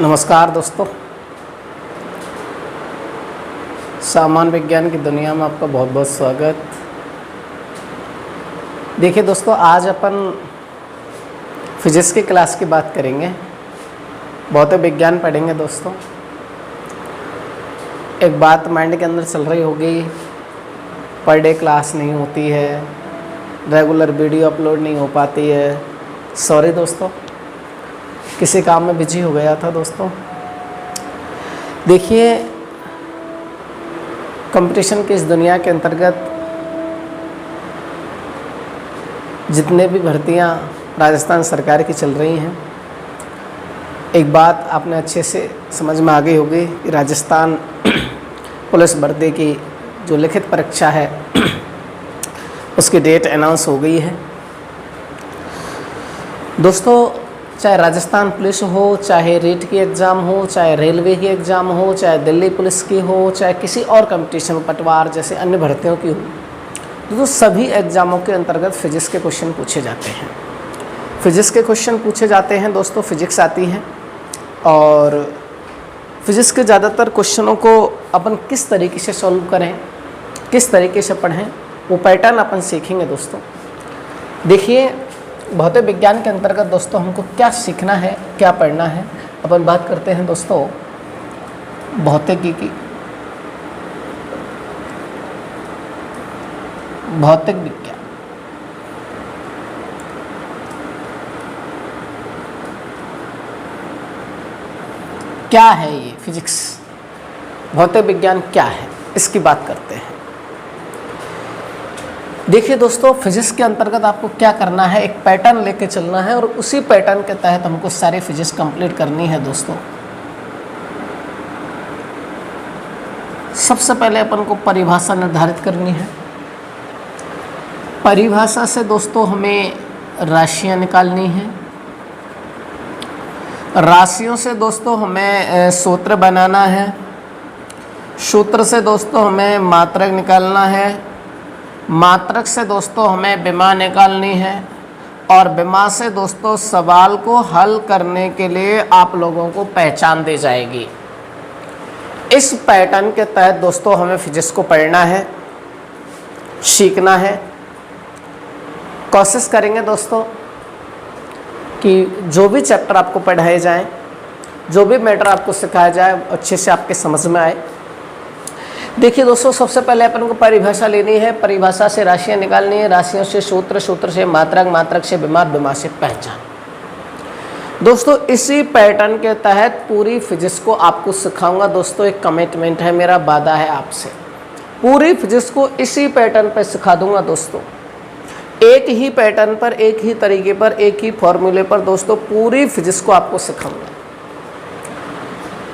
नमस्कार दोस्तों, सामान्य विज्ञान की दुनिया में आपका बहुत बहुत स्वागत। देखिए दोस्तों, आज अपन फिजिक्स की क्लास की बात करेंगे। भौतिक विज्ञान पढ़ेंगे दोस्तों। एक बात माइंड के अंदर चल रही होगी, पर डे क्लास नहीं होती है, रेगुलर वीडियो अपलोड नहीं हो पाती है। सॉरी दोस्तों, किसी काम में बिजी हो गया था दोस्तों। देखिए, कंपटीशन की इस दुनिया के अंतर्गत जितने भी भर्तियां राजस्थान सरकार की चल रही हैं, एक बात आपने अच्छे से समझ में आ गई होगी कि राजस्थान पुलिस भर्ती की जो लिखित परीक्षा है उसकी डेट अनाउंस हो गई है दोस्तों। चाहे राजस्थान पुलिस हो, चाहे रीट की एग्ज़ाम हो, चाहे रेलवे की एग्ज़ाम हो, चाहे दिल्ली पुलिस की हो, चाहे किसी और कंपटीशन पटवार जैसे अन्य भर्तियों की हो, तो सभी एग्ज़ामों के अंतर्गत फिजिक्स के क्वेश्चन पूछे जाते हैं। फिजिक्स के क्वेश्चन पूछे जाते हैं दोस्तों। फिजिक्स आती है और फिजिक्स के ज़्यादातर क्वेश्चनों को अपन किस तरीके से सॉल्व करें, किस तरीके से पढ़ें, वो पैटर्न अपन सीखेंगे दोस्तों। देखिए, भौतिक विज्ञान के अंतर्गत दोस्तों हमको क्या सीखना है, क्या पढ़ना है, अपन बात करते हैं दोस्तों भौतिकी की। भौतिक विज्ञान क्या है? ये फिजिक्स, भौतिक विज्ञान क्या है, इसकी बात करते हैं। देखिए दोस्तों, फिजिक्स के अंतर्गत आपको क्या करना है, एक पैटर्न लेके चलना है और उसी पैटर्न के तहत हमको सारी फिजिक्स कंप्लीट करनी है दोस्तों। सबसे पहले अपन को परिभाषा निर्धारित करनी है। परिभाषा से दोस्तों हमें राशियां निकालनी है। राशियों से दोस्तों हमें सूत्र बनाना है। सूत्र से दोस्तों हमें मात्रक निकालना है। मात्रक से दोस्तों हमें विमा निकालनी है और विमा से दोस्तों सवाल को हल करने के लिए आप लोगों को पहचान दी जाएगी। इस पैटर्न के तहत दोस्तों हमें फिजिक्स को पढ़ना है, सीखना है। कोशिश करेंगे दोस्तों कि जो भी चैप्टर आपको पढ़ाए जाएं, जो भी मैटर आपको सिखाया जाए, अच्छे से आपके समझ में आए। देखिए दोस्तों, सबसे पहले अपन को परिभाषा लेनी है। परिभाषा से राशियां निकालनी है। राशियों से सूत्र, सूत्र से मात्रक, मात्रक से विमा, विमा से पहचान। दोस्तों इसी पैटर्न के तहत पूरी फिजिक्स को आपको सिखाऊंगा दोस्तों। एक कमिटमेंट है मेरा, वादा है आपसे। पूरी फिजिक्स को इसी पैटर्न पर सिखा दूंगा दोस्तों। एक ही पैटर्न पर, एक ही तरीके पर, एक ही फॉर्मूले पर दोस्तों पूरी फिजिक्स को आपको सिखाऊंगा।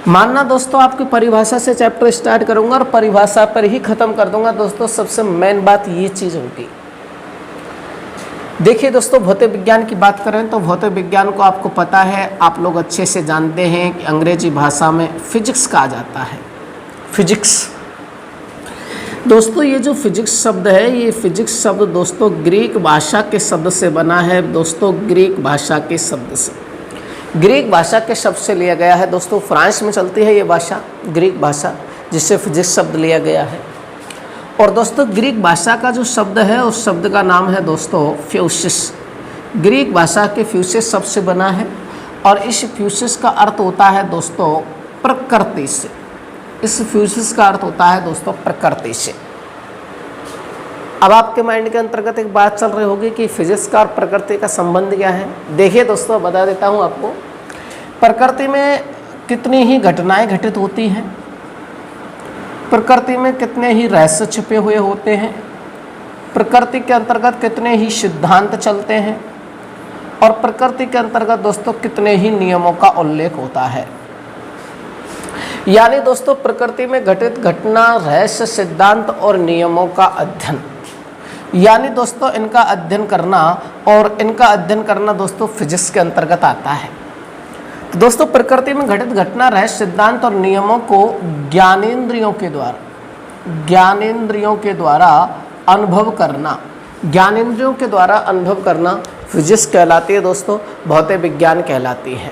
मानना दोस्तों, आपकी परिभाषा से चैप्टर स्टार्ट करूंगा और परिभाषा पर ही खत्म कर दूंगा दोस्तों। सबसे मेन बात ये चीज़ होगी। देखिए दोस्तों, भौतिक विज्ञान की बात करें तो भौतिक विज्ञान को आपको पता है, आप लोग अच्छे से जानते हैं कि अंग्रेजी भाषा में फिजिक्स कहा जाता है। फिजिक्स दोस्तों, ये जो फिजिक्स शब्द है, ये फिजिक्स शब्द दोस्तों ग्रीक भाषा के शब्द से बना है दोस्तों। ग्रीक भाषा के शब्द से, ग्रीक भाषा के शब्द से लिया गया है दोस्तों। फ्रांस में चलती है ये भाषा, ग्रीक भाषा, जिससे फिजिक्स शब्द लिया गया है। और दोस्तों ग्रीक भाषा का जो शब्द है, उस शब्द का नाम है दोस्तों फ्यूसिस। ग्रीक भाषा के फ्यूसिस शब्द से बना है और इस फ्यूसिस का अर्थ होता है दोस्तों प्रकृति से। इस फ्यूसिस का अर्थ होता है दोस्तों प्रकृति से। अब आपके माइंड के अंतर्गत एक बात चल रही होगी कि फिजिक्स का और प्रकृति का संबंध क्या है। देखिए दोस्तों, बता देता हूँ आपको। प्रकृति में कितनी ही घटनाएं घटित होती हैं, प्रकृति में कितने ही रहस्य छिपे हुए होते हैं, प्रकृति के अंतर्गत कितने ही सिद्धांत चलते हैं और प्रकृति के अंतर्गत दोस्तों कितने ही नियमों का उल्लेख होता है। यानी दोस्तों प्रकृति में घटित घटना, रहस्य, सिद्धांत और नियमों का अध्ययन, यानी दोस्तों इनका अध्ययन करना, और इनका अध्ययन करना दोस्तों फिजिक्स के अंतर्गत आता है। तो दोस्तों प्रकृति में घटित घटना, रहस्य, सिद्धांत और नियमों को ज्ञानेंद्रियों के द्वारा अनुभव करना, ज्ञानेंद्रियों के द्वारा अनुभव करना फिजिक्स कहलाती है दोस्तों, भौतिक विज्ञान कहलाती है।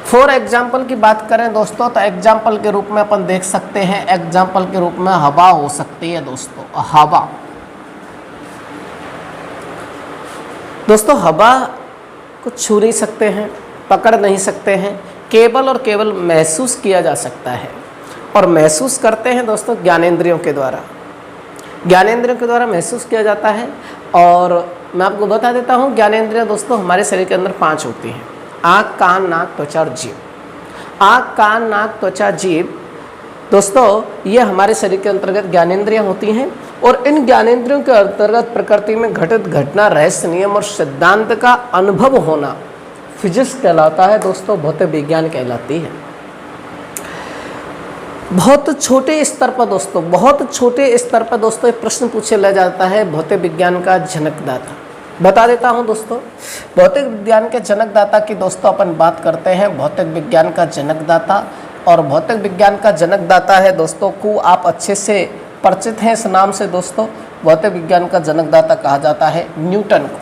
फॉर एग्जाम्पल की बात करें दोस्तों तो एग्जाम्पल के रूप में अपन देख सकते हैं, एग्जाम्पल के रूप में हवा हो सकती है दोस्तों। हवा दोस्तों, हवा को छू नहीं सकते हैं, पकड़ नहीं सकते हैं, केवल और केवल महसूस किया जा सकता है। और महसूस करते हैं दोस्तों ज्ञानेंद्रियों के द्वारा, ज्ञानेंद्रियों के द्वारा महसूस किया जाता है। और मैं आपको बता देता हूँ, ज्ञानेंद्रियाँ दोस्तों हमारे शरीर के अंदर 5 होती हैं, आँख, कान, नाक, त्वचा और जीभ। आँख, कान, नाक, त्वचा, जीभ दोस्तों ये हमारे शरीर के अंतर्गत ज्ञानेंद्रियाँ होती हैं। और इन ज्ञानेंद्रियों के अंतर्गत प्रकृति में घटित घटना, रहस्य, नियम और सिद्धांत का अनुभव होना फिजिक्स कहलाता है दोस्तों, भौतिक विज्ञान कहलाती है। बहुत छोटे स्तर पर दोस्तों, बहुत छोटे स्तर पर दोस्तों एक प्रश्न पूछे ले जाता है, भौतिक विज्ञान का जनकदाता। बता देता हूं दोस्तों, भौतिक विज्ञान के जनकदाता की दोस्तों अपन बात करते हैं। भौतिक विज्ञान का जनकदाता, और भौतिक विज्ञान का जनकदाता है दोस्तों को आप अच्छे से परिचित हैं इस नाम से दोस्तों। भौतिक विज्ञान का जनकदाता कहा जाता है न्यूटन को।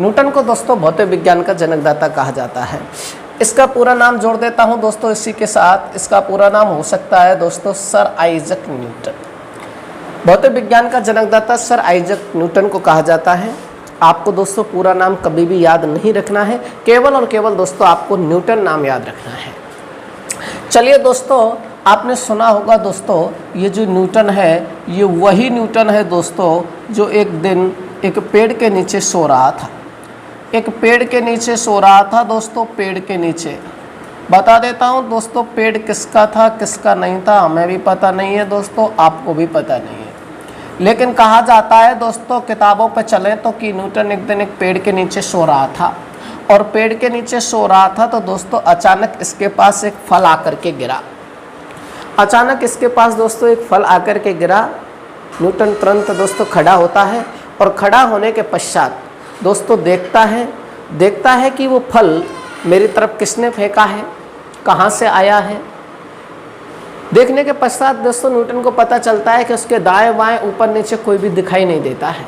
न्यूटन को दोस्तों भौतिक विज्ञान का जनकदाता कहा जाता है। इसका पूरा नाम जोड़ देता हूं दोस्तों इसी के साथ। इसका पूरा नाम हो सकता है दोस्तों सर आइजक न्यूटन। भौतिक विज्ञान का जनकदाता सर आइजक न्यूटन को कहा जाता है। आपको दोस्तों पूरा नाम कभी भी याद नहीं रखना है, केवल और केवल दोस्तों आपको न्यूटन नाम याद रखना है। चलिए दोस्तों, आपने सुना होगा दोस्तों, ये जो न्यूटन है ये वही न्यूटन है दोस्तों जो एक दिन एक पेड़ के नीचे सो रहा था। एक पेड़ के नीचे सो रहा था दोस्तों, पेड़ के नीचे। बता देता हूँ दोस्तों पेड़ किसका था किसका नहीं था, हमें भी पता नहीं है दोस्तों, आपको भी पता नहीं है। लेकिन कहा जाता है दोस्तों, किताबों पर चलें तो कि न्यूटन एक दिन एक पेड़ के नीचे सो रहा था। और पेड़ के नीचे सो रहा था तो दोस्तों अचानक इसके पास एक फल आकर के गिरा। अचानक इसके पास दोस्तों एक फल आकर के गिरा। न्यूटन तुरंत दोस्तों खड़ा होता है, और खड़ा होने के पश्चात दोस्तों देखता है कि वो फल मेरी तरफ किसने फेंका है, कहाँ से आया है। देखने के पश्चात दोस्तों न्यूटन को पता चलता है कि उसके दाएं बाएं ऊपर नीचे कोई भी दिखाई नहीं देता है।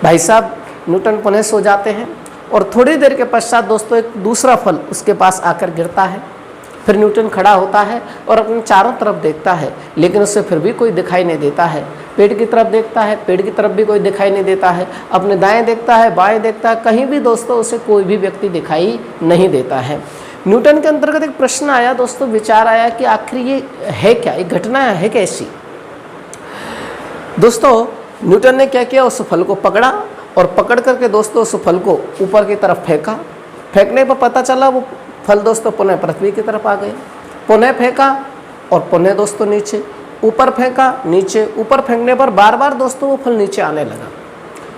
भाई साहब न्यूटन पुनः सो जाते हैं, और थोड़ी देर के पश्चात दोस्तों एक दूसरा फल उसके पास आकर गिरता है। फिर न्यूटन खड़ा होता है और अपने चारों तरफ देखता है, लेकिन उससे फिर भी कोई दिखाई नहीं देता है। पेड़ की तरफ देखता है, पेड़ की तरफ भी कोई दिखाई नहीं देता है। अपने दाएं देखता है, बाएं देखता है, कहीं भी दोस्तों उसे कोई भी व्यक्ति दिखाई नहीं देता है। न्यूटन के अंतर्गत एक प्रश्न आया दोस्तों, विचार आया कि आखिर ये है क्या, ये घटना है कैसी। दोस्तों न्यूटन ने क्या किया, उस फल को पकड़ा, और पकड़ करके दोस्तों उस फल को ऊपर की तरफ फेंका। फेंकने पर पता चला वो फल दोस्तों पुनः पृथ्वी की तरफ आ गए। पुनः फेंका और पुनः दोस्तों नीचे, ऊपर फेंका नीचे, ऊपर फेंकने पर बार बार दोस्तों वो फल नीचे आने लगा।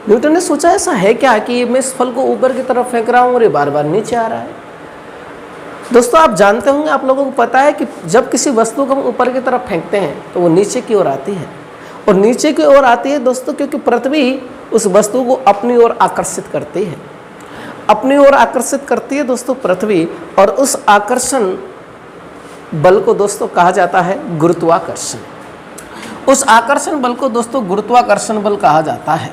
न्यूटन ने सोचा ऐसा है क्या कि मैं इस फल को ऊपर की तरफ फेंक रहा हूँ और ये बार बार नीचे आ रहा है। दोस्तों आप जानते होंगे, आप लोगों को पता है कि जब किसी वस्तु को हम ऊपर की तरफ फेंकते हैं तो वो नीचे की ओर आती है। और नीचे की ओर आती है दोस्तों क्योंकि पृथ्वी उस वस्तु को अपनी ओर आकर्षित करती है। अपनी ओर आकर्षित करती है दोस्तों पृथ्वी, और उस आकर्षण बल को दोस्तों कहा जाता है गुरुत्वाकर्षण। उस आकर्षण बल को दोस्तों गुरुत्वाकर्षण बल कहा जाता है।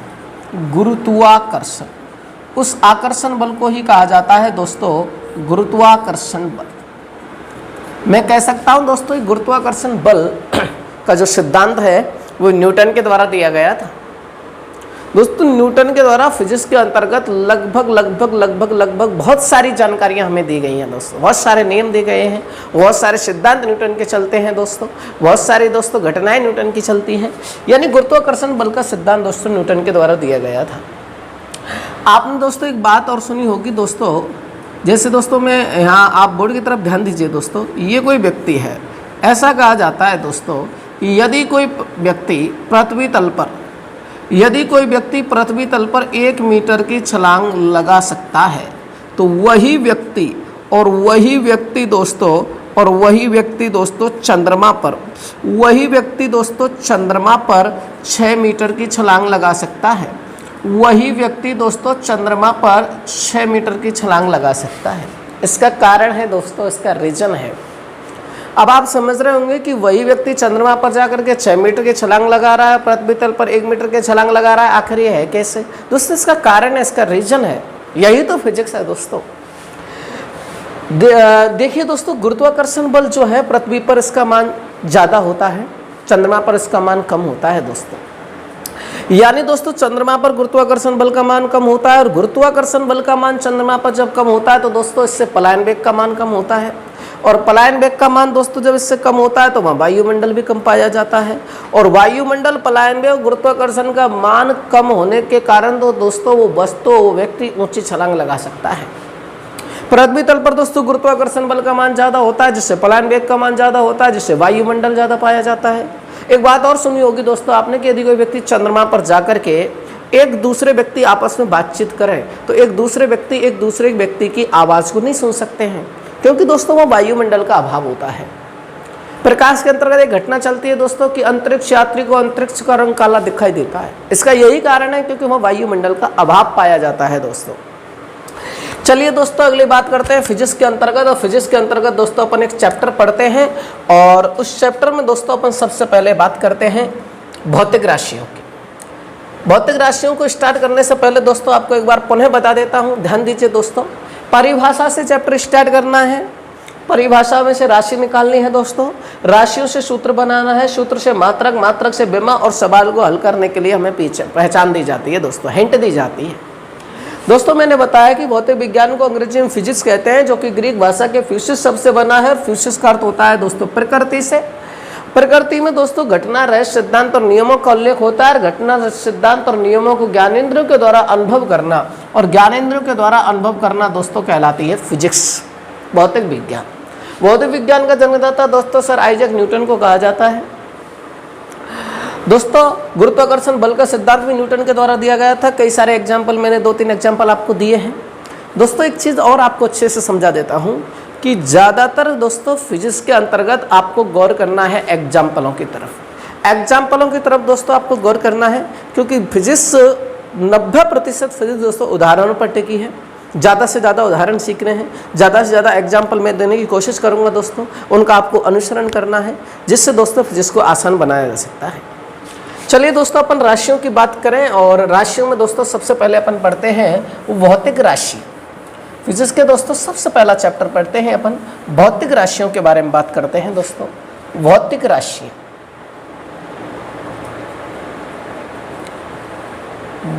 गुरुत्वाकर्षण, उस आकर्षण बल को ही कहा जाता है दोस्तों गुरुत्वाकर्षण बल। मैं कह सकता हूं दोस्तों गुरुत्वाकर्षण बल का जो सिद्धांत है वो न्यूटन के द्वारा दिया गया था। दोस्तों न्यूटन के द्वारा फिजिक्स के अंतर्गत लगभग बहुत सारी जानकारियां हमें दी गई हैं दोस्तों। बहुत सारे नियम दिए गए हैं, बहुत सारे सिद्धांत न्यूटन के चलते हैं दोस्तों, बहुत सारी दोस्तों घटनाएं न्यूटन की चलती हैं। यानी गुरुत्वाकर्षण बल का सिद्धांत दोस्तों न्यूटन के द्वारा दिया गया था। आपने दोस्तों एक बात और सुनी होगी दोस्तों, जैसे दोस्तों मैं यहाँ आप बोर्ड की तरफ ध्यान दीजिए दोस्तों, ये कोई व्यक्ति है। ऐसा कहा जाता है दोस्तों यदि कोई व्यक्ति पृथ्वी तल पर 1 मीटर की छलांग लगा सकता है तो वही व्यक्ति दोस्तों चंद्रमा पर 6 मीटर की छलांग लगा सकता है। वही व्यक्ति दोस्तों चंद्रमा पर 6 मीटर की छलांग लगा सकता है। इसका कारण है दोस्तों, इसका रीजन है। अब आप समझ रहे होंगे कि वही व्यक्ति चंद्रमा पर जाकर के 6 मीटर की छलांग लगा रहा है, पृथ्वी तल पर 1 मीटर की छलांग लगा रहा है। आखिर ये है कैसे दोस्तों? इसका कारण है, इसका रीजन है। यही तो फिजिक्स है दोस्तों। देखिए दोस्तों, गुरुत्वाकर्षण बल जो है पृथ्वी पर इसका मान ज़्यादा होता है, चंद्रमा पर इसका मान कम होता है दोस्तों। यानी दोस्तों चंद्रमा पर गुरुत्वाकर्षण बल का मान कम होता है, और गुरुत्वाकर्षण बल का मान चंद्रमा पर जब कम होता है तो दोस्तों इससे पलायन वेग का मान कम होता है, और पलायन वेग का मान दोस्तों जब इससे कम होता है तो वहाँ वायुमंडल भी कम पाया जाता है, और वायुमंडल, पलायन वेग, गुरुत्वाकर्षण का मान कम होने के कारण तो दोस्तों वो व्यक्ति ऊंची छलांग लगा सकता है। पृथ्वी तल पर दोस्तों गुरुत्वाकर्षण बल का मान ज़्यादा होता है, जिससे पलायन वेग का मान ज़्यादा होता है, जिससे वायुमंडल ज़्यादा पाया जाता है। एक बात और सुनी होगी दोस्तों आपने कि यदि कोई व्यक्ति चंद्रमा पर जाकर के एक दूसरे व्यक्ति आपस में बातचीत करें तो एक दूसरे व्यक्ति की आवाज़ को नहीं सुन सकते हैं, क्योंकि दोस्तों वो वायुमंडल का अभाव होता है। प्रकाश के अंतर्गत एक घटना चलती है दोस्तों कि अंतरिक्ष यात्री को अंतरिक्ष का रंग काला दिखाई देता है। इसका यही कारण है क्योंकि वहाँ वायुमंडल का अभाव पाया जाता है दोस्तों। चलिए दोस्तों अगली बात करते हैं फिजिक्स के अंतर्गत, और फिजिक्स के अंतर्गत दोस्तों अपन एक चैप्टर पढ़ते हैं, और उस चैप्टर में दोस्तों अपन सबसे पहले बात करते हैं भौतिक राशियों की। भौतिक राशियों को स्टार्ट करने से पहले दोस्तों आपको एक बार पुनः बता देता हूँ, ध्यान दीजिए दोस्तों। परिभाषा से चैप्टर स्टार्ट करना है, परिभाषा में से राशि निकालनी है दोस्तों, राशियों से सूत्र बनाना है, सूत्र से मात्रक, मात्रक से विमा, और सवाल को हल करने के लिए हमें पहचान दी जाती है दोस्तों, हिंट दी जाती है दोस्तों। मैंने बताया कि भौतिक विज्ञान को अंग्रेजी में फिजिक्स कहते हैं, जो कि ग्रीक भाषा के फ्यूसिस शब्द से बना है। फ्यूसिस का अर्थ होता है दोस्तों प्रकृति से। प्रकृति में दोस्तों घटना, रहस्य, सिद्धांत और नियमों का उल्लेख होता है, और घटना, सिद्धांत और नियमों को ज्ञानेंद्रियों के द्वारा अनुभव करना, और ज्ञानेंद्रियों के द्वारा अनुभव करना दोस्तों कहलाती है फिजिक्स, भौतिक विज्ञान। भौतिक विज्ञान का जन्मदाता दोस्तों सर आइजैक न्यूटन को कहा जाता है दोस्तों। गुरुत्वाकर्षण बल का सिद्धांत भी न्यूटन के द्वारा दिया गया था। कई सारे एग्जाम्पल, मैंने 2-3 एग्जाम्पल आपको दिए हैं दोस्तों। एक चीज़ और आपको अच्छे से समझा देता हूँ कि ज़्यादातर दोस्तों फिजिक्स के अंतर्गत आपको गौर करना है एग्जाम्पलों की तरफ। एग्जाम्पलों की तरफ दोस्तों आपको गौर करना है, क्योंकि फिजिक्स 90% फिजिक्स दोस्तों उदाहरणों पर टिकी है। ज़्यादा से ज़्यादा उदाहरण सीखने हैं, ज़्यादा से ज़्यादा एग्जाम्पल मैं देने की कोशिश करूँगा दोस्तों, उनका आपको अनुसरण करना है, जिससे दोस्तों फिजिक्स को आसान बनाया जा सकता है। चलिए दोस्तों अपन राशियों की बात करें, और राशियों में दोस्तों सबसे पहले अपन पढ़ते हैं भौतिक राशि। फिजिक्स के दोस्तों सबसे पहला चैप्टर पढ़ते हैं अपन, भौतिक राशियों के बारे में बात करते हैं दोस्तों। भौतिक राशि,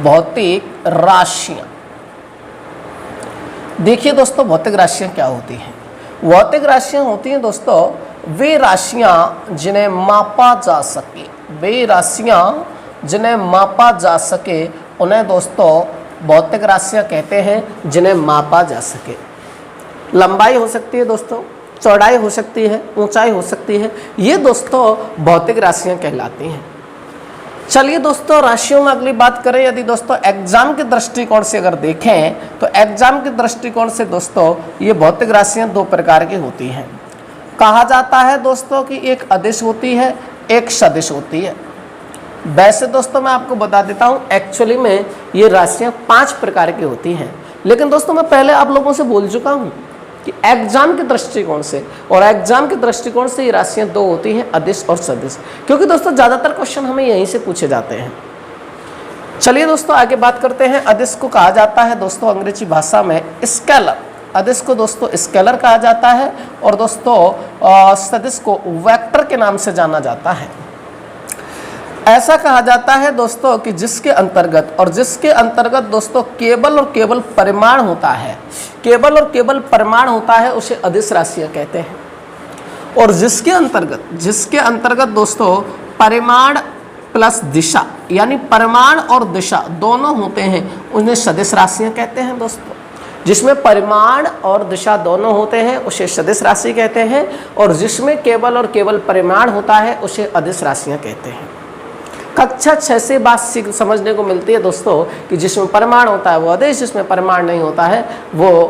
भौतिक राशियां। देखिए दोस्तों भौतिक राशियां क्या होती हैं। भौतिक राशियां होती हैं दोस्तों वे राशियां जिन्हें मापा जा सके, वे राशियां जिन्हें मापा जा सके उन्हें दोस्तों भौतिक राशियां कहते हैं, जिन्हें मापा जा सके। लंबाई हो सकती है दोस्तों, चौड़ाई हो सकती है, ऊंचाई हो सकती है, ये दोस्तों भौतिक राशियां कहलाती हैं। चलिए दोस्तों राशियों में अगली बात करें, यदि दोस्तों एग्जाम के दृष्टिकोण से अगर देखें तो एग्जाम के दृष्टिकोण से दोस्तों ये भौतिक राशियां 2 प्रकार की होती हैं। कहा जाता है दोस्तों कि एक अदिश होती है, एक सदिश होती है। वैसे दोस्तों मैं आपको बता देता हूँ एक्चुअली में ये राशियाँ 5 प्रकार की होती हैं, लेकिन दोस्तों मैं पहले आप लोगों से बोल चुका हूँ कि एग्जाम के दृष्टिकोण से, और एग्जाम के दृष्टिकोण से ये राशियाँ 2 होती हैं, अदिश और सदिश, क्योंकि दोस्तों ज़्यादातर क्वेश्चन हमें यहीं से पूछे जाते हैं। चलिए दोस्तों आगे बात करते हैं। अदिश को कहा जाता है दोस्तों अंग्रेजी भाषा में स्केलर। अदिश को दोस्तों स्केलर कहा जाता है, और दोस्तों सदिश को वेक्टर के नाम से जाना जाता है। ऐसा कहा जाता है दोस्तों कि जिसके अंतर्गत दोस्तों केवल और केवल परिमाण होता है, केवल और केवल परिमाण होता है, उसे अदिश राशियां कहते हैं। और जिसके अंतर्गत दोस्तों परिमाण प्लस दिशा, यानी परिमाण और दिशा दोनों होते हैं, उन्हें सदिश राशियां कहते हैं दोस्तों। जिसमें परिमाण और दिशा दोनों होते हैं उसे सदिश राशि कहते हैं, और जिसमें केवल और केवल परिमाण होता है उसे अदिश राशियां कहते हैं। कक्षा 6 से बात समझने को मिलती है दोस्तों कि जिसमें परिमाण होता है वो अदिश, जिसमें परिमाण नहीं होता है वो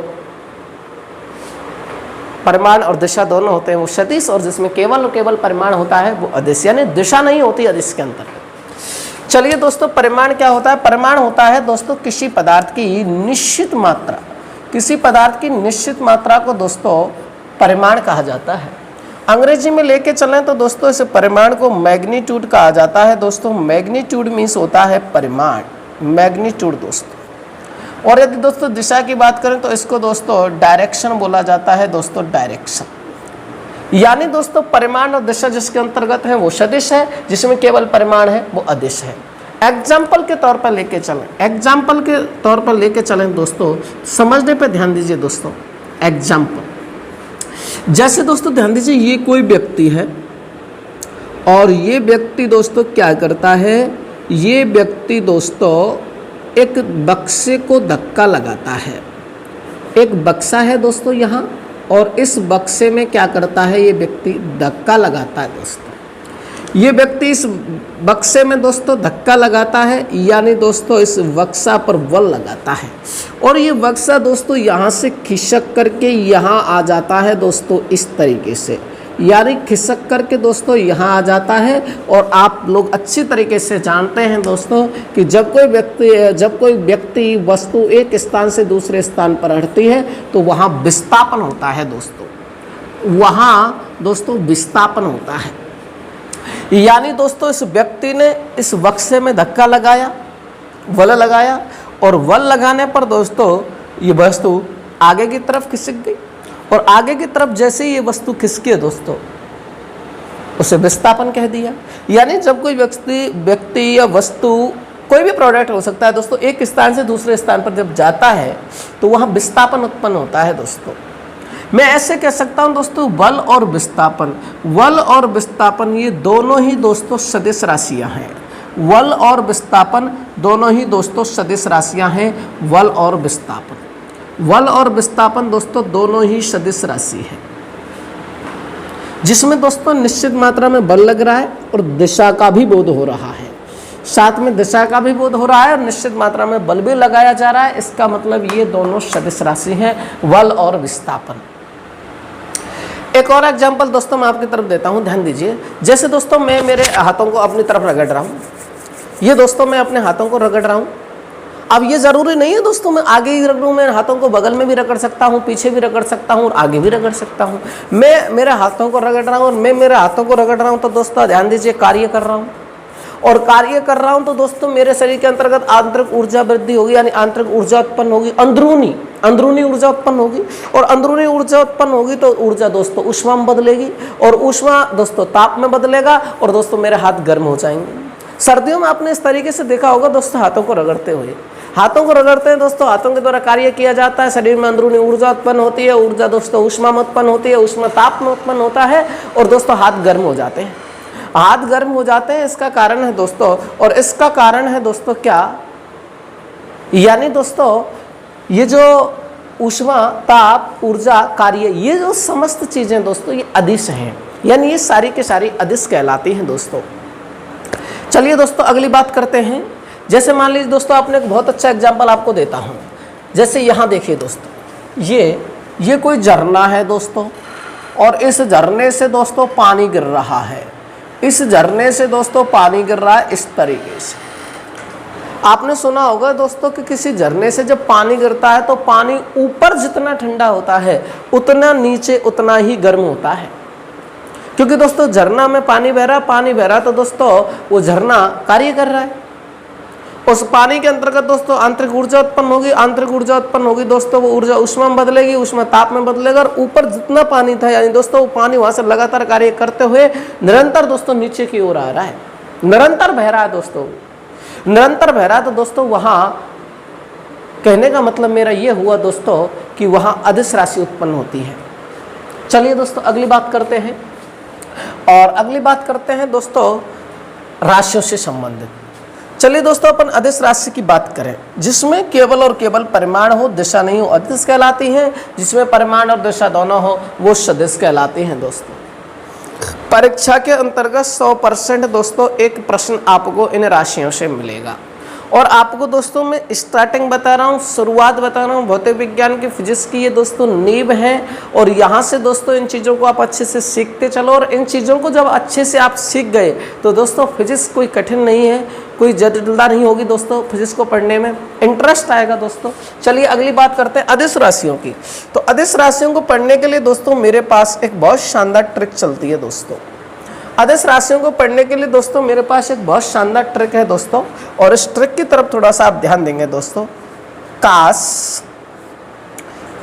परिमाण और दिशा दोनों होते हैं वो सदिश, और जिसमें केवल और केवल परिमाण होता है वो अदिश, यानी दिशा नहीं होती अदिश के अंतर्गत। चलिए दोस्तों परिमाण क्या होता है। परिमाण होता है दोस्तों किसी पदार्थ की निश्चित मात्रा, किसी पदार्थ की निश्चित मात्रा को दोस्तों परिमाण कहा जाता है। अंग्रेजी में लेके चलें तो दोस्तों इस परिमाण को मैग्नीट्यूड कहा जाता है दोस्तों। मैग्नीट्यूड मीन्स होता है परिमाण, मैग्नीट्यूड दोस्तों। और यदि दोस्तों दिशा की बात करें तो इसको दोस्तों डायरेक्शन बोला जाता है दोस्तों, डायरेक्शन। यानी दोस्तों परिमाण और दिशा जिसके अंतर्गत है वो सदिश है, जिसमें केवल परिमाण है वो अदिश है। एग्जाम्पल के तौर पर लेके चलें, एग्जाम्पल के तौर पर लेके चलें दोस्तों, समझने पे ध्यान दीजिए दोस्तों। एग्जाम्पल जैसे दोस्तों ध्यान दीजिए, ये कोई व्यक्ति है और ये व्यक्ति दोस्तों क्या करता है, ये व्यक्ति दोस्तों एक बक्से को धक्का लगाता है। एक बक्सा है दोस्तों यहाँ, और इस बक्से में क्या करता है, ये व्यक्ति धक्का लगाता है दोस्तों। ये व्यक्ति इस बक्से में दोस्तों धक्का लगाता है, यानी दोस्तों इस बक्सा पर बल लगाता है, और ये बक्सा दोस्तों यहाँ से खिसक करके यहाँ आ जाता है दोस्तों, इस तरीके से, यानी खिसक करके दोस्तों यहाँ आ जाता है। और आप लोग अच्छी तरीके से जानते हैं दोस्तों कि जब कोई व्यक्ति वस्तु एक स्थान से दूसरे स्थान पर हटती है तो वहाँ विस्थापन होता है दोस्तों, वहाँ दोस्तों विस्थापन होता है। यानी दोस्तों इस व्यक्ति ने इस बक्से में धक्का लगाया, बल लगाया, और बल लगाने पर दोस्तों ये वस्तु आगे की तरफ खिसक गई, और आगे की तरफ जैसे ही ये वस्तु खिसकी दोस्तों उसे विस्थापन कह दिया। यानी जब कोई व्यक्ति या वस्तु, कोई भी प्रोडक्ट हो सकता है दोस्तों, एक स्थान से दूसरे स्थान पर जब जाता है तो वहाँ विस्थापन उत्पन्न होता है दोस्तों। मैं ऐसे कह सकता हूँ दोस्तों, बल और विस्थापन, बल और विस्थापन ये दोनों ही दोस्तों सदिश राशियाँ हैं। बल और विस्थापन दोनों ही दोस्तों सदिश राशियाँ हैं। बल और विस्थापन, बल और विस्थापन दोस्तों दोनों ही सदिश राशि है, जिसमें दोस्तों निश्चित मात्रा में बल लग रहा है और दिशा का भी बोध हो रहा है। साथ में दिशा का भी बोध हो रहा है और निश्चित मात्रा में बल भी लगाया जा रहा है। इसका मतलब ये दोनों सदिश राशि हैं, बल और विस्थापन। एक और एग्जांपल दोस्तों मैं आपकी तरफ देता हूं, ध्यान दीजिए। जैसे दोस्तों मैं मेरे हाथों को अपनी तरफ रगड़ रहा हूं, ये दोस्तों मैं अपने हाथों को रगड़ रहा हूं। अब ये ज़रूरी नहीं है दोस्तों मैं आगे ही रगड़ूँ, मैं हाथों को बगल में भी रगड़ सकता हूँ, पीछे भी रगड़ सकता हूँ और आगे भी रगड़ सकता हूँ। मैं मेरे हाथों को रगड़ रहा हूँ और मैं मेरे हाथों को रगड़ रहा हूँ तो दोस्तों ध्यान दीजिए कार्य कर रहा हूँ, और कार्य कर रहा हूँ तो दोस्तों मेरे शरीर के अंतर्गत आंतरिक ऊर्जा वृद्धि होगी, यानी आंतरिक ऊर्जा उत्पन्न होगी, अंदरूनी ऊर्जा उत्पन्न होगी। और अंदरूनी ऊर्जा उत्पन्न होगी तो ऊर्जा दोस्तों ऊष्मा में बदलेगी, और ऊष्मा दोस्तों ताप में बदलेगा, और दोस्तों मेरे हाथ गर्म हो जाएंगे। सर्दियों में आपने इस तरीके से देखा होगा दोस्तों, हाथों को रगड़ते हुए, हाथों को रगड़ते हैं दोस्तों, हाथों के द्वारा कार्य किया जाता है, शरीर में अंदरूनी ऊर्जा उत्पन्न होती है, ऊर्जा दोस्तों ऊष्मा में उत्पन्न होती है, ऊष्मा ताप में उत्पन्न होता है, और दोस्तों हाथ गर्म हो जाते हैं, हाथ गर्म हो जाते हैं। इसका कारण है दोस्तों, और इसका कारण है दोस्तों क्या, यानी दोस्तों ये जो ऊष्मा ताप ऊर्जा कार्य, ये जो समस्त चीजें दोस्तों ये अदिश हैं, यानी ये सारी के सारी अदिश कहलाती हैं दोस्तों। चलिए दोस्तों अगली बात करते हैं। जैसे मान लीजिए दोस्तों, आपने एक बहुत अच्छा एग्जाम्पल आपको देता हूँ। जैसे यहाँ देखिए दोस्तों, ये कोई झरना है दोस्तों, और इस झरने से दोस्तों पानी गिर रहा है, इस झरने से दोस्तों पानी गिर रहा है इस तरीके से। आपने सुना होगा दोस्तों कि किसी झरने से जब पानी गिरता है तो पानी ऊपर जितना ठंडा होता है उतना नीचे उतना ही गर्म होता है, क्योंकि दोस्तों झरना में पानी बह रहा तो दोस्तों वो झरना कार्य कर रहा है। उस पानी के अंतर्गत दोस्तों आंतरिक ऊर्जा उत्पन्न होगी दोस्तों, वो ऊर्जा ऊष्मा में बदलेगी, ऊष्मा ताप में बदलेगा, और ऊपर जितना पानी था यानी दोस्तों वो पानी वहां से लगातार कार्य करते हुए निरंतर दोस्तों नीचे की ओर आ रहा है, निरंतर बह रहा है दोस्तों, निरंतर बह रहा है। तो दोस्तों वहां कहने का मतलब मेरा ये हुआ दोस्तों कि वहां अदिश राशि उत्पन्न होती है। चलिए दोस्तों अगली बात करते हैं, और अगली बात करते हैं दोस्तों राशियों से संबंधित। चलिए दोस्तों अपन अदिश राशि की बात करें, जिसमें केवल और केवल परिमाण हो, दिशा नहीं हो, अदिश कहलाती हैं। जिसमें परिमाण और दिशा दोनों हो वो सदिश कहलाती हैं दोस्तों। परीक्षा के अंतर्गत 100% दोस्तों एक प्रश्न आपको इन राशियों से मिलेगा, और आपको दोस्तों मैं स्टार्टिंग बता रहा हूँ, शुरुआत बता रहा हूँ, भौतिक विज्ञान की फिजिक्स की ये दोस्तों नींव है, और यहाँ से दोस्तों इन चीज़ों को आप अच्छे से सीखते चलो। और इन चीज़ों को जब अच्छे से आप सीख गए तो दोस्तों फिजिक्स कोई कठिन नहीं है, कोई जटिलता नहीं होगी दोस्तों, फिजिक्स को पढ़ने में इंटरेस्ट आएगा दोस्तों। चलिए अगली बात करते हैं अदिश राशियों की। तो अदिश राशियों को पढ़ने के लिए दोस्तों मेरे पास एक बहुत शानदार ट्रिक चलती है दोस्तों। अदिश राशियों को पढ़ने के लिए दोस्तों मेरे पास एक बहुत शानदार ट्रिक है दोस्तों, और इस ट्रिक की तरफ थोड़ा सा आप ध्यान देंगे दोस्तों। काश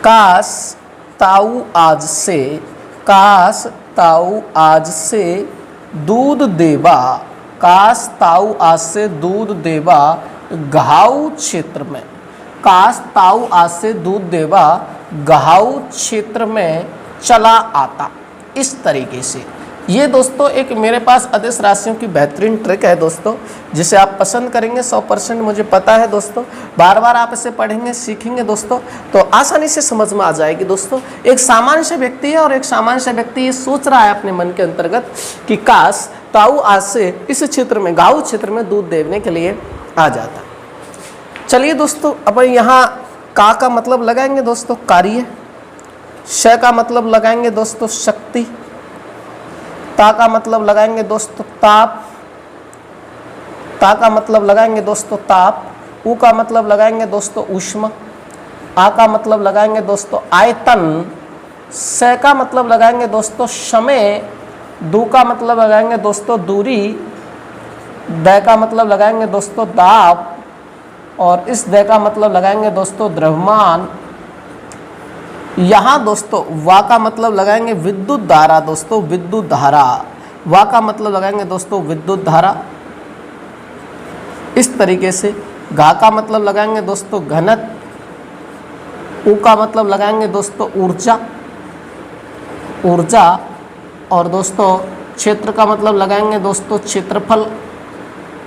काश ताऊ आज से, काश ताऊ आज से दूध देवा, काश ताऊ आज से दूध देवा घाव क्षेत्र में, काश ताऊ आज से दूध देवा घाव क्षेत्र में चला आता। इस तरीके से ये दोस्तों एक मेरे पास अदिश राशियों की बेहतरीन ट्रिक है दोस्तों, जिसे आप पसंद करेंगे 100% मुझे पता है दोस्तों। बार बार आप इसे पढ़ेंगे सीखेंगे दोस्तों तो आसानी से समझ में आ जाएगी दोस्तों। एक सामान्य से व्यक्ति है और एक सामान्य से व्यक्ति ये सोच रहा है अपने मन के अंतर्गत कि काश ताऊ आज से इस क्षेत्र में, गाँव क्षेत्र में दूध देने के लिए आ जाता। चलिए दोस्तों अब यहाँ का मतलब लगाएंगे दोस्तों कार्य, श का मतलब लगाएंगे दोस्तों शक्ति, ता का मतलब लगाएंगे दोस्तों ताप, ता का मतलब लगाएंगे दोस्तों ताप, उ का मतलब लगाएंगे दोस्तों ऊष्मा, आ का मतलब लगाएंगे दोस्तों आयतन, स का मतलब लगाएंगे दोस्तों समय, दू का मतलब लगाएंगे दोस्तों दूरी, द का मतलब लगाएंगे दोस्तों दाब और इस द का मतलब लगाएंगे दोस्तों द्रव्यमान। यहाँ दोस्तों वा का मतलब लगाएंगे विद्युत धारा दोस्तों, विद्युत धारा, वा का मतलब लगाएंगे दोस्तों विद्युत धारा। इस तरीके से घा का मतलब लगाएंगे दोस्तों घनत्व, उ का मतलब लगाएंगे दोस्तों ऊर्जा, ऊर्जा और दोस्तों क्षेत्र का मतलब लगाएंगे दोस्तों क्षेत्रफल,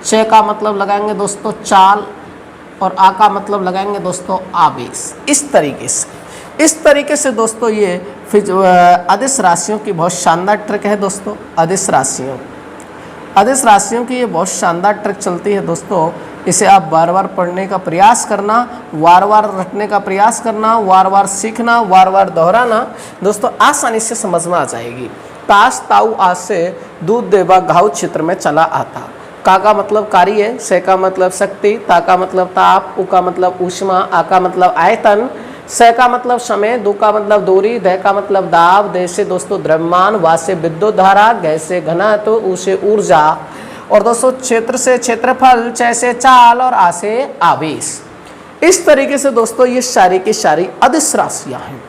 च का मतलब लगाएंगे दोस्तों चाल और आ का मतलब लगाएंगे दोस्तों आवेश। इस तरीके से दोस्तों ये अदिश राशियों की बहुत शानदार ट्रिक है दोस्तों। अदिश राशियों की ये बहुत शानदार ट्रिक चलती है दोस्तों। इसे आप बार बार पढ़ने का प्रयास करना, बार बार रटने का प्रयास करना, बार बार सीखना, बार बार दोहराना दोस्तों, आसानी से समझ में आ जाएगी। काश ताऊ आज से दूध देवा घाव क्षेत्र में चला आता। का मतलब कार्य, से का मतलब शक्ति, ता का मतलब ताप, उ का मतलब ऊष्मा, आ का मतलब आयतन, स का मतलब समय, दू का मतलब दूरी, ध का मतलब दाब, दे से दोस्तों द्रव्यमान, वा से विद्युत धारा, गै से घनत्व, उ से ऊर्जा और दोस्तों क्षेत्र से क्षेत्रफल, च से चाल और आ से आवेश। इस तरीके से दोस्तों ये सारी की सारी अदिश राशियां हैं।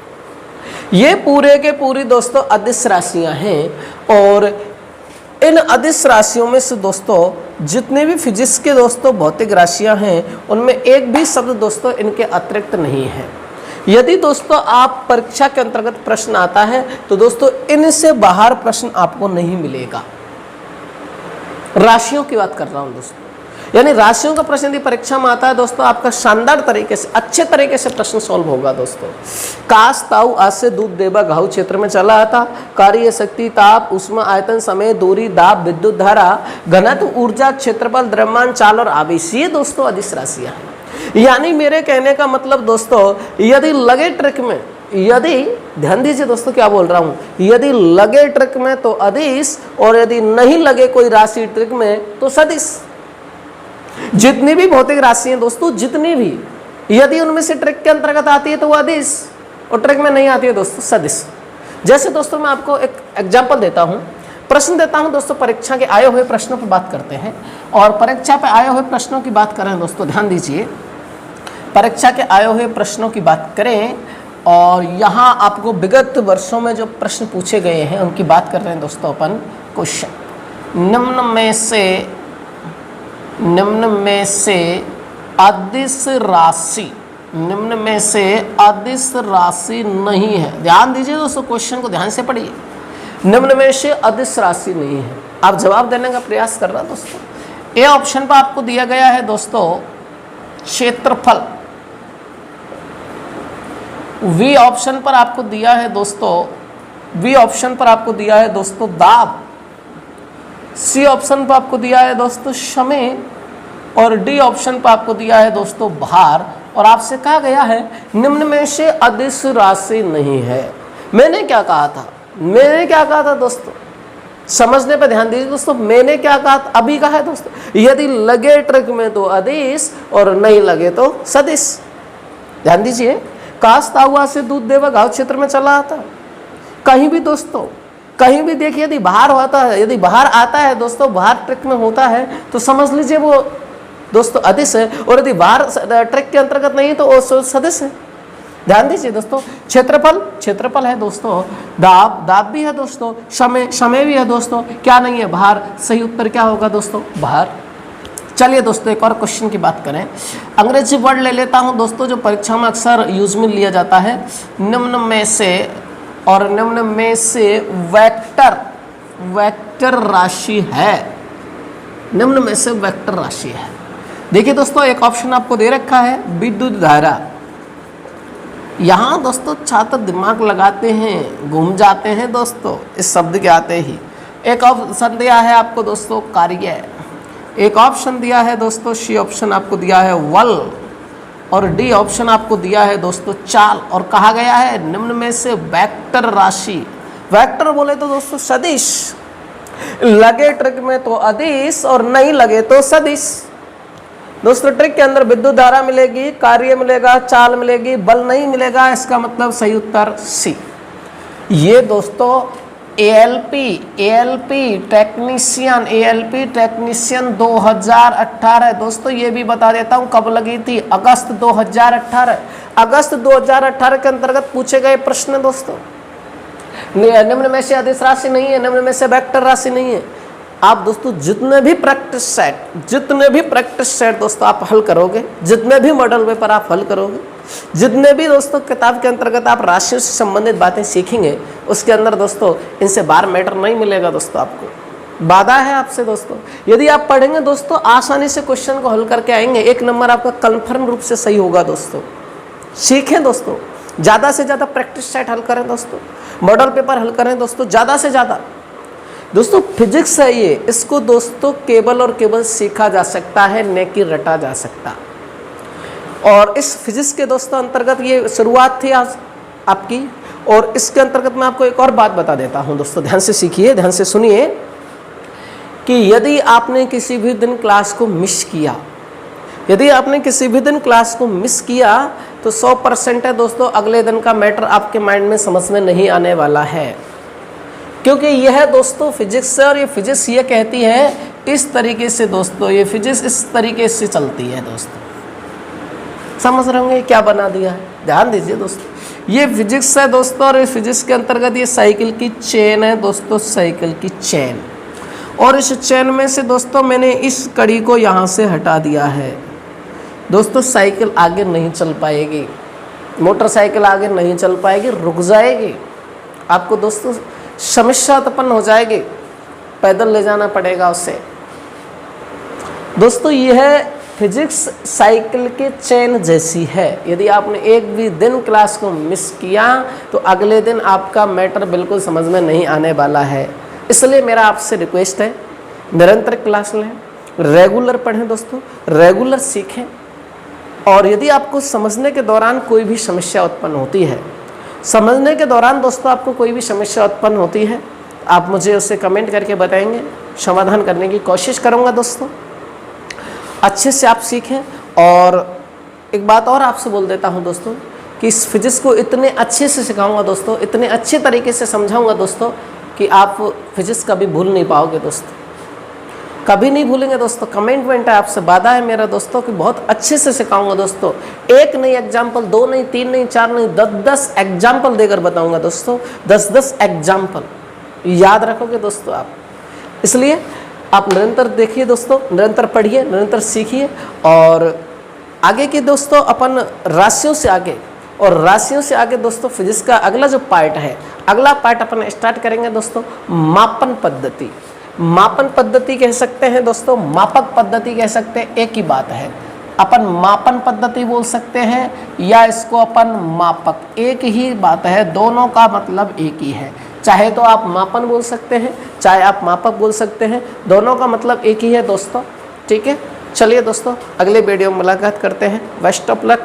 ये पूरे के पूरी दोस्तों अदिश राशियां हैं और इन अदिश राशियों में से दोस्तों जितने भी फिजिक्स के दोस्तों भौतिक राशियां हैं उनमें एक भी शब्द दोस्तों इनके अतिरिक्त नहीं है। यदि दोस्तों आप परीक्षा के अंतर्गत प्रश्न आता है तो दोस्तों इनसे बाहर प्रश्न आपको नहीं मिलेगा। राशियों की बात कर रहा हूं दोस्तों, यानी राशियों का प्रश्न यदि परीक्षा में आता है दोस्तों आपका शानदार तरीके से, अच्छे तरीके से प्रश्न सॉल्व होगा दोस्तों। काश ताऊ आज से दूध देवा घाव क्षेत्र में चला आता। कार्य, शक्ति, ताप, ऊष्मा, आयतन, समय, दूरी, दाब, विद्युत धारा, घनत्व, ऊर्जा, क्षेत्रफल, द्रव्यमान, चाल और आवेश, ये दोस्तों अदिश राशियां हैं। यानी मेरे कहने का मतलब दोस्तों यदि लगे ट्रिक में, यदि ध्यान दीजिए दोस्तों क्या बोल रहा हूं, यदि लगे ट्रिक में तो अदिश और यदि नहीं लगे कोई राशि ट्रिक में तो सदिश। जितनी भी भौतिक राशि हैं दोस्तों, जितनी भी, यदि उनमें से ट्रिक के अंतर्गत आती है तो वो अदिश और ट्रिक में नहीं आती है दोस्तों सदिश। जैसे दोस्तों मैं आपको एक एग्जांपल देता हूं, प्रश्न देता हूं दोस्तों, परीक्षा के आए हुए प्रश्नों पर बात करते हैं। और परीक्षा पे आए हुए प्रश्नों की बात करें दोस्तों, ध्यान दीजिए, परीक्षा के आए हुए प्रश्नों की बात करें और यहाँ आपको विगत वर्षों में जो प्रश्न पूछे गए हैं उनकी बात कर रहे हैं दोस्तों अपन। क्वेश्चन, निम्न में से अदिश राशि, निम्न में से अदिश राशि नहीं है। ध्यान दीजिए दोस्तों, क्वेश्चन को ध्यान से पढ़िए। निम्न में से अदिश राशि नहीं है। आप जवाब देने का प्रयास कर रहे हैं दोस्तों। ए ऑप्शन पर आपको दिया गया है दोस्तों क्षेत्रफल, बी ऑप्शन पर आपको दिया है दोस्तों, बी ऑप्शन पर आपको दिया है दोस्तों दाब, सी ऑप्शन पर आपको दिया है दोस्तों समय और डी ऑप्शन पर आपको दिया है दोस्तों भार। और आपसे कहा गया है निम्न में से अदिश राशि नहीं है। मैंने क्या कहा था, मैंने क्या कहा था दोस्तों, समझने पर ध्यान दीजिए दोस्तों। मैंने क्या कहा, अभी कहा है दोस्तों, यदि लगे ट्रिक में तो अदिश और नहीं लगे तो सदिश। ध्यान दीजिए, काश ताऊ से दूध देवा गांव क्षेत्र में चला आता। कहीं भी दोस्तों, कहीं भी देखिए यदि बाहर होता है, यदि बाहर आता है दोस्तों, बाहर ट्रिक में होता है तो समझ लीजिए वो दोस्तों अदिश है, और यदि बाहर ट्रैक के अंतर्गत नहीं है तो वो सदिश है। ध्यान दीजिए दोस्तों, क्षेत्रफल है दोस्तों, दाब भी है दोस्तों, समय भी है दोस्तों, क्या नहीं है, भार। सही उत्तर क्या होगा दोस्तों, भार। चलिए दोस्तों एक और क्वेश्चन की बात करें। अंग्रेजी वर्ड ले लेता हूं दोस्तों जो परीक्षा में अक्सर यूज में लिया जाता है। निम्न में से वेक्टर राशि है। निम्न में से वेक्टर राशि है। देखिए दोस्तों एक ऑप्शन आपको दे रखा है विद्युत धारा। यहाँ दोस्तों छात्र दिमाग लगाते हैं, घूम जाते हैं दोस्तों इस शब्द के आते ही। एक ऑप्शन दिया है आपको दोस्तों कार्य, एक ऑप्शन दिया है दोस्तों, सी ऑप्शन आपको दिया है वल, और डी ऑप्शन आपको दिया है दोस्तों चाल, और कहा गया है निम्न में से वेक्टर राशि। वेक्टर बोले तो दोस्तों सदिश, लगे ट्रिक में तो अदिश और नहीं लगे तो सदिश। दोस्तों ट्रिक के अंदर विद्युत धारा मिलेगी, कार्य मिलेगा, चाल मिलेगी, बल नहीं मिलेगा, इसका मतलब सही उत्तर सी। ये दोस्तों एएलपी टेक्नीशियन 2018। दोस्तों ये भी बता देता हूं कब लगी थी, अगस्त 2018। अगस्त 2018 के अंतर्गत पूछे गए प्रश्न दोस्तों। निम्न में से अदिश राशि नहीं है, निम्न में से वेक्टर राशि नहीं है। आप दोस्तों जितने भी प्रैक्टिस सेट दोस्तों आप हल करोगे, जितने भी मॉडल पेपर आप हल करोगे, जितने भी दोस्तों किताब के अंतर्गत आप राशियों से संबंधित बातें सीखेंगे, उसके अंदर दोस्तों इनसे बार मैटर नहीं मिलेगा दोस्तों। आपको वादा है आपसे दोस्तों, यदि आप पढ़ेंगे दोस्तों आसानी से क्वेश्चन को हल करके आएंगे, 1 नंबर आपका कन्फर्म रूप से सही होगा दोस्तों। सीखें दोस्तों, ज़्यादा से ज़्यादा प्रैक्टिस सेट हल करें दोस्तों, मॉडल पेपर हल करें दोस्तों, ज़्यादा से ज़्यादा। दोस्तों फिजिक्स है ये, इसको दोस्तों केवल और केवल सीखा जा सकता है, न कि रटा जा सकता। और इस फिजिक्स के दोस्तों अंतर्गत ये शुरुआत थी आज आपकी, और इसके अंतर्गत मैं आपको एक और बात बता देता हूं दोस्तों, ध्यान से सीखिए, ध्यान से सुनिए कि यदि आपने किसी भी दिन क्लास को मिस किया, तो 100% है दोस्तों अगले दिन का मैटर आपके माइंड में समझ में नहीं आने वाला है। क्योंकि यह दोस्तों फिजिक्स है, और ये फिजिक्स ये कहती है इस तरीके से दोस्तों, ये फिजिक्स इस तरीके से चलती है दोस्तों। समझ रहे होंगे क्या बना दिया है, ध्यान दीजिए दोस्तों। ये फिजिक्स है दोस्तों, और इस फिजिक्स के अंतर्गत ये साइकिल की चेन है दोस्तों, साइकिल की चेन। और इस चेन में से दोस्तों मैंने इस कड़ी को यहाँ से हटा दिया है दोस्तों। साइकिल आगे नहीं चल पाएगी, मोटरसाइकिल आगे नहीं चल पाएगी, रुक जाएगी। आपको दोस्तों समस्या उत्पन्न हो जाएगी, पैदल ले जाना पड़ेगा उसे। दोस्तों यह फिजिक्स साइकिल के चेन जैसी है। यदि आपने एक भी दिन क्लास को मिस किया तो अगले दिन आपका मैटर बिल्कुल समझ में नहीं आने वाला है। इसलिए मेरा आपसे रिक्वेस्ट है, निरंतर क्लास लें, रेगुलर पढ़ें दोस्तों, रेगुलर सीखें। और यदि आपको समझने के दौरान कोई भी समस्या उत्पन्न होती है, आपको कोई भी समस्या उत्पन्न होती है, आप मुझे उसे कमेंट करके बताएंगे, समाधान करने की कोशिश करूंगा दोस्तों। अच्छे से आप सीखें। और एक बात और आपसे बोल देता हूं दोस्तों कि इस फिजिक्स को इतने अच्छे से सिखाऊंगा दोस्तों, इतने अच्छे तरीके से समझाऊंगा दोस्तों कि आप फिजिक्स कभी भूल नहीं पाओगे दोस्तों, कभी नहीं भूलेंगे दोस्तों। कमिटमेंट है आपसे, वादा है मेरा दोस्तों कि बहुत अच्छे से सिखाऊंगा दोस्तों। एक नहीं एग्जाम्पल, 2 नहीं, 3 नहीं, 4 नहीं, 10-10 एग्जाम्पल देकर बताऊंगा दोस्तों, 10-10 एग्जाम्पल याद रखोगे दोस्तों आप। इसलिए आप निरंतर देखिए दोस्तों, निरंतर पढ़िए, निरंतर सीखिए। और आगे के दोस्तों अपन राशियों से आगे, और राशियों से आगे दोस्तों फिजिक्स का अगला जो पार्ट है, अगला पार्ट अपन स्टार्ट करेंगे दोस्तों मापन पद्धति। मापन पद्धति कह सकते हैं दोस्तों, मापक पद्धति कह सकते हैं, एक ही बात है। अपन मापन पद्धति बोल सकते हैं या इसको अपन मापक, एक ही बात है, दोनों का मतलब एक ही है। चाहे तो आप मापन बोल सकते हैं, चाहे आप मापक बोल सकते हैं, दोनों का मतलब एक ही है दोस्तों। ठीक है, चलिए दोस्तों अगले वीडियो में मुलाकात करते हैं। Best of luck.